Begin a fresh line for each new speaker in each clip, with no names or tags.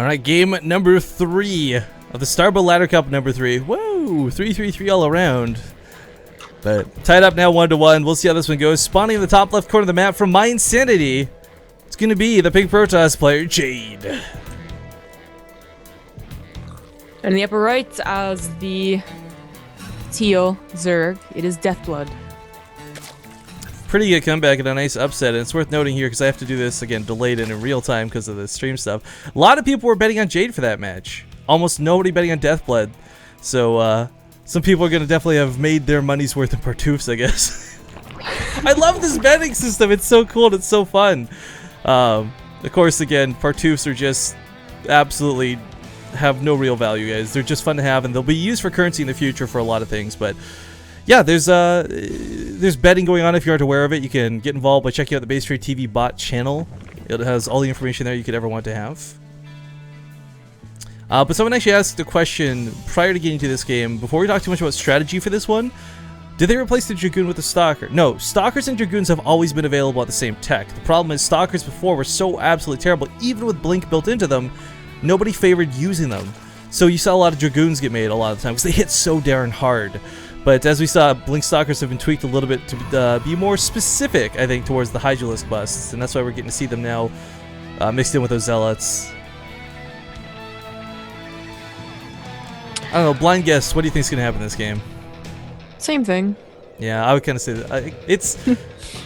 All right, game number 3 of the Starbow Ladder Cup number 3. Whoa, 3-3-3 all around. But tied up now 1-1. We'll see how this one goes. Spawning in the top left corner of the map from my insanity, it's going to be the Pink Protoss player, Jade.
In the upper right, as the teal Zerg, it is Deathblood.
Pretty good comeback and a nice upset, and it's worth noting here because I have to do this again delayed and in real time because of the stream stuff. A lot of people were betting on Jade for that match. Almost nobody betting on Deathblood. So some people are going to definitely have made their money's worth in Partoofs, I guess. I love this betting system. It's so cool and it's so fun. Of course, again, Partoofs are just absolutely have no real value, guys. They're just fun to have, and they'll be used for currency in the future for a lot of things, but yeah, there's betting going on. If you aren't aware of it, you can get involved by checking out the Base Trade TV bot channel. It has all the information there you could ever want to have. But someone actually asked a question prior to getting to this game, before we talk too much about strategy for this one. Did they replace the Dragoon with the Stalker? No, Stalkers and Dragoons have always been available at the same tech. The problem is Stalkers before were so absolutely terrible, even with Blink built into them, nobody favored using them. So you saw a lot of Dragoons get made a lot of the time because they hit so darn hard. But as we saw, Blink Stalkers have been tweaked a little bit to be more specific, I think, towards the Hydralisk busts, and that's why we're getting to see them now mixed in with those Zealots. I don't know, blind guess, what do you think is going to happen in this game?
Same thing.
Yeah, I would kind of say that. It's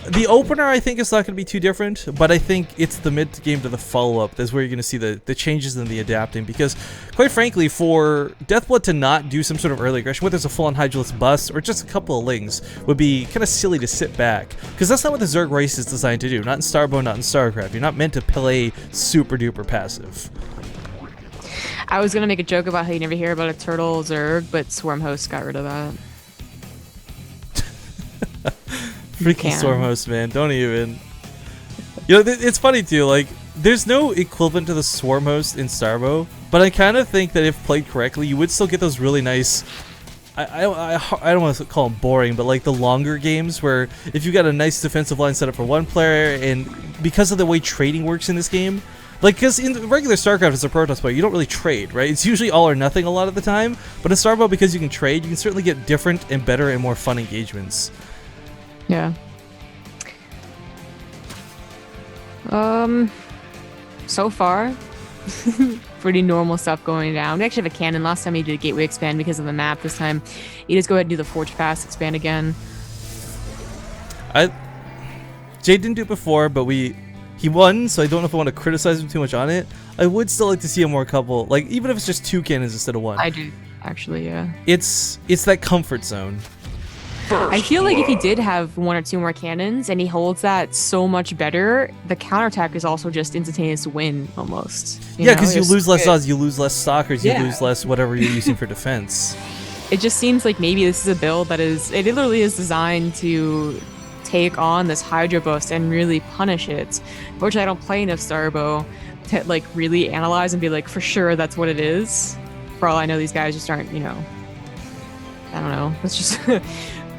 the opener, I think, is not going to be too different, but I think it's the mid game to the follow-up that's where you're going to see the changes and the adapting, because quite frankly, for Deathblood to not do some sort of early aggression, whether it's a full-on Hydralisk bust or just a couple of Lings, would be kind of silly to sit back, because that's not what the Zerg race is designed to do. Not in Starbow, not in StarCraft. You're not meant to play super-duper passive.
I was gonna make a joke about how you never hear about a turtle Zerg, but Swarm Host got rid of that.
Freaking Storm Host, man. Don't even. You know, it's funny too, like, there's no equivalent to the Swarm Host in Starbow, but I kind of think that if played correctly, you would still get those really nice, I don't want to call them boring, but like the longer games where if you got a nice defensive line set up for one player, and because of the way trading works in this game, like, because in regular StarCraft as a Protoss player, you don't really trade, right? It's usually all or nothing a lot of the time, but in Starbow, because you can trade, you can certainly get different and better and more fun engagements.
Yeah. So far, pretty normal stuff going down. We actually have a cannon. Last time he did a gateway expand because of the map. This time, you just go ahead and do the Forge Pass expand again.
Jade didn't do it before, but he won, so I don't know if I want to criticize him too much on it. I would still like to see a more couple, like, even if it's just 2 cannons instead of 1.
I do, actually, yeah.
It's that comfort zone.
I feel like if he did have 1 or 2 more cannons and he holds that so much better, the counterattack is also just instantaneous win almost.
Yeah, because you lose less odds, you lose less Stalkers, you lose less whatever you're using for defense.
It just seems like maybe this is a build that it literally is designed to take on this Hydra boost and really punish it. Which I don't play enough Starbow to like really analyze and be like, for sure that's what it is. For all I know, these guys just aren't, you know, I don't know. It's just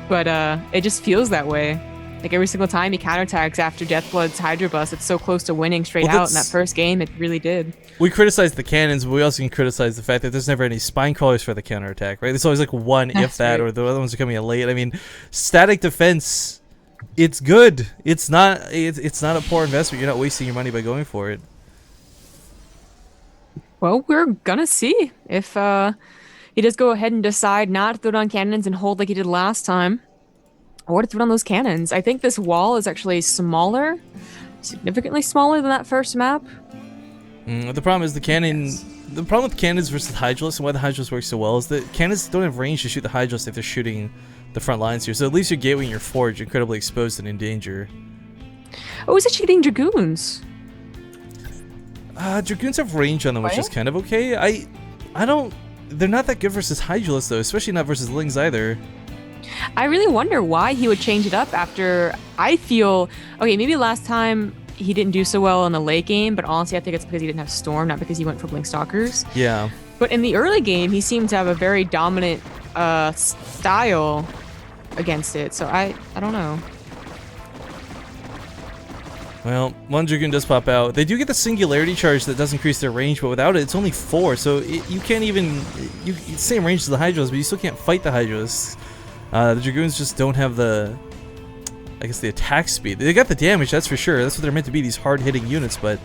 but it just feels that way. Like every single time he counterattacks after Deathblood's Hydra bust, it's so close to winning straight out in that first game. It really did.
We criticize the cannons, but we also can criticize the fact that there's never any spine crawlers for the counterattack, right? There's always like one, if that, or the other ones are coming in late. I mean, static defense, it's good. It's not a poor investment. You're not wasting your money by going for it.
Well, we're gonna see if he does go ahead and decide not to throw down cannons and hold like he did last time, or to throw down those cannons. I think this wall is actually smaller, significantly smaller than that first map.
The problem is the cannon. The problem with cannons versus Hydralisk and why the Hydralisk works so well is that cannons don't have range to shoot the Hydralisk if they're shooting the front lines here. So at least your gateway and your forge are incredibly exposed and in danger.
Oh, he's actually getting Dragoons.
Dragoons have range on them, which is kind of okay. I don't. They're not that good versus Hydralisk though, especially not versus Lings either.
I really wonder why he would change it up after. I feel okay. Maybe last time he didn't do so well in the late game, but honestly, I think it's because he didn't have Storm, not because he went for Blink Stalkers.
Yeah.
But in the early game, he seemed to have a very dominant style against it. So I don't know.
Well, one Dragoon does pop out. They do get the singularity charge that does increase their range, but without it, it's only 4. So you can't even... It's same range as the Hydras, but you still can't fight the Hydras. The Dragoons just don't have the... I guess the attack speed. They got the damage, that's for sure. That's what they're meant to be, these hard-hitting units, but...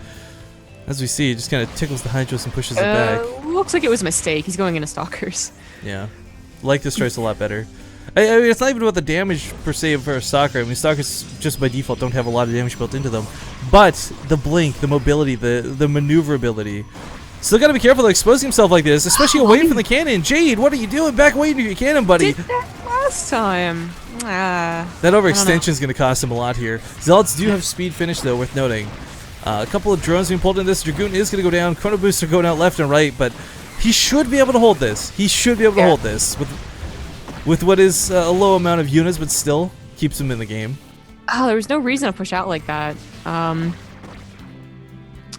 As we see, it just kind of tickles the Hydras and pushes it back.
Looks like it was a mistake. He's going into Stalkers.
Yeah. Like this choice a lot better. I mean, it's not even about the damage per se for a Stalker. I mean, Stalkers just by default don't have a lot of damage built into them. But the blink, the mobility, the maneuverability. Still gotta be careful of exposing himself like this, especially away from the cannon. Jade, what are you doing? Back away from your cannon, buddy.
Did that last time.
That overextension is gonna cost him a lot here. Zealots do have speed finish though, worth noting. A couple of drones being pulled in this. Dragoon is gonna go down. Chrono Boosts are going out left and right, but he should be able to hold this. He should be able to hold this with what is a low amount of units, but still keeps him in the game.
Oh, there was no reason to push out like that.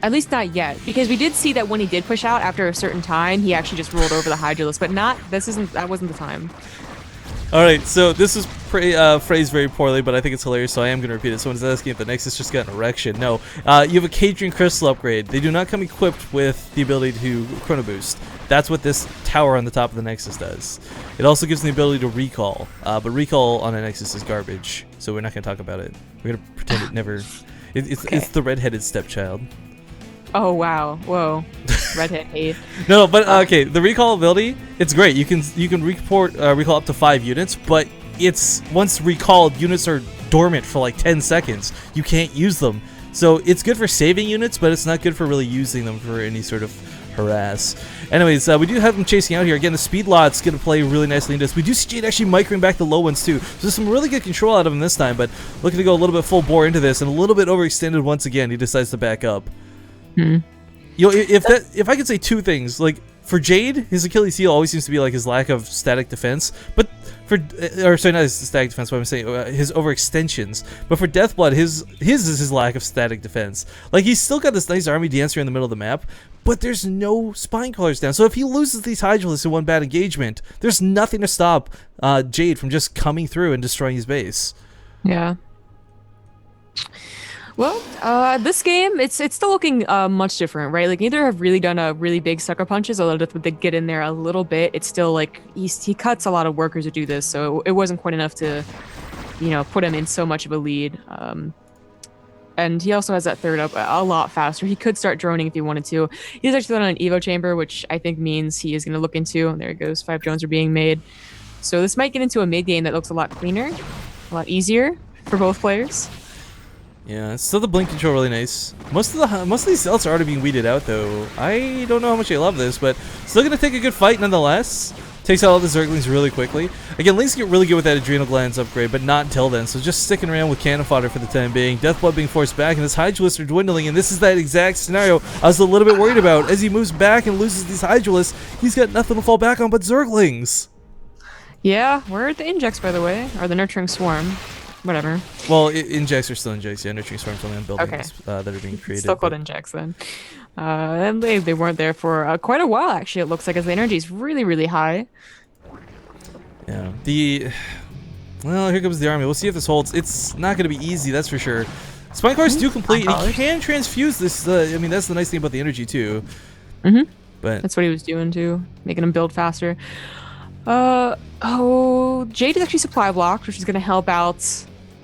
At least not yet, because we did see that when he did push out after a certain time, he actually just rolled over the Hydralisk, but that wasn't the time.
Alright, so this is phrased very poorly, but I think it's hilarious, so I am going to repeat it. Someone's asking if the Nexus just got an erection. No. You have a Cadrian Crystal upgrade. They do not come equipped with the ability to Chrono Boost. That's what this tower on the top of the Nexus does. It also gives them the ability to recall, but recall on a Nexus is garbage, so we're not going to talk about it. We're going to pretend it never... It's the redheaded stepchild.
Oh wow! Whoa, redhead hate.
No, but okay, the recall ability, it's great. You can recall up to 5 units, but it's once recalled, units are dormant for like 10 seconds. You can't use them, so it's good for saving units, but it's not good for really using them for any sort of harass. Anyways, we do have them chasing out here. Again, the speed lot's going to play really nicely into this. We do see Jade actually microing back the low ones too. So there's some really good control out of him this time, but looking to go a little bit full bore into this and a little bit overextended once again. He decides to back up. You know, if I could say 2 things, like for Jade, his Achilles heel always seems to be like his lack of static defense, but sorry, not his static defense, what I'm saying, his overextensions. But for Deathblood, his is his lack of static defense. Like he's still got this nice army dancer in the middle of the map, but there's no spine crawlers down. So if he loses these Hydralisks in one bad engagement, there's nothing to stop Jade from just coming through and destroying his base.
Yeah. Well, this game, it's still looking much different, right? Like neither have really done a really big sucker punches, although they get in there a little bit. It's still like he cuts a lot of workers to do this, so it wasn't quite enough to, put him in so much of a lead. And he also has that third up a lot faster. He could start droning if he wanted to. He's actually on an Evo chamber, which I think means he is going to look into. There it goes. 5 drones are being made. So this might get into a mid game that looks a lot cleaner, a lot easier for both players.
Yeah, still the blink control really nice. Most of these zealots are already being weeded out though. I don't know how much I love this, but still gonna take a good fight nonetheless. Takes out all the Zerglings really quickly. Again, Link's get really good with that Adrenal Glands upgrade, but not until then. So just sticking around with cannon fodder for the time being. Deathblood being forced back, and this Hydralisks are dwindling, and this is that exact scenario I was a little bit worried about. As he moves back and loses these Hydralisks, he's got nothing to fall back on but Zerglings.
Yeah, where are the injects, by the way? Or the Nurturing Swarm? Whatever.
Well, injects are still injects. Yeah, Nurturing Swarms only on buildings that are being created.
Still called injects then. And they weren't there for quite a while, actually, it looks like, as the energy is really, really high.
Yeah. Well, here comes the army. We'll see if this holds. It's not going to be easy, that's for sure. Spine cores do complete. And he can transfuse this. I mean, that's the nice thing about the energy, too.
Mm-hmm.
But
that's what he was doing, too. Making him build faster. Jade is actually supply blocked, which is going to help out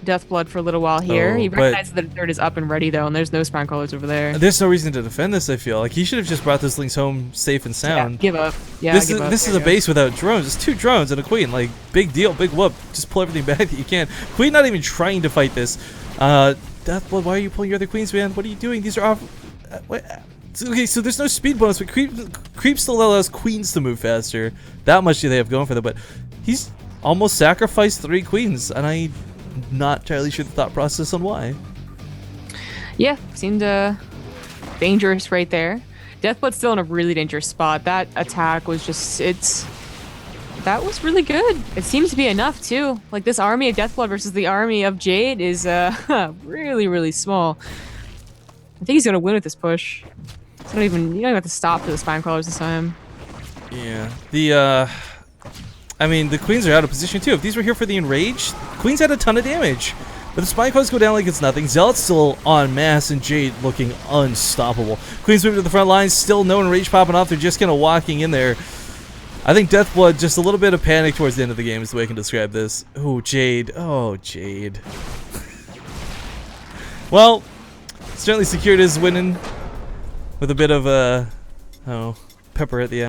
Deathblood for a little while here. He recognizes that the third is up and ready though, and there's no spine crawlers over there.
There's no reason to defend this, I feel. Like he should have just brought those links home safe and sound.
Yeah, give up. Yeah,
this is a base without drones. It's 2 drones and a queen. Like, big deal, big whoop. Just pull everything back that you can. Queen not even trying to fight this. Deathblood, why are you pulling your other queens, man? What are you doing? These are off. Okay, so there's no speed bonus, but creep still allows queens to move faster. That much do they have going for them, but he's almost sacrificed 3 queens, and I'm not entirely sure the thought process on why.
Yeah, seemed dangerous right there. Deathblood's still in a really dangerous spot. That attack was just, that was really good. It seems to be enough too. Like this army of Deathblood versus the army of Jade is really, really small. I think he's gonna win with this push. You don't even have to stop for the spine crawlers this time.
Yeah, I mean, the queens are out of position too. If these were here for the enraged, queens had a ton of damage. But the spine coins go down like it's nothing. Zealot's still en masse, and Jade looking unstoppable. Queen's moving to the front lines, still no rage popping off. They're just kind of walking in there. I think Deathblood, just a little bit of panic towards the end of the game is the way I can describe this. Oh, Jade. Oh, Jade. Well, certainly secured his winning with a bit of, pepper at the end.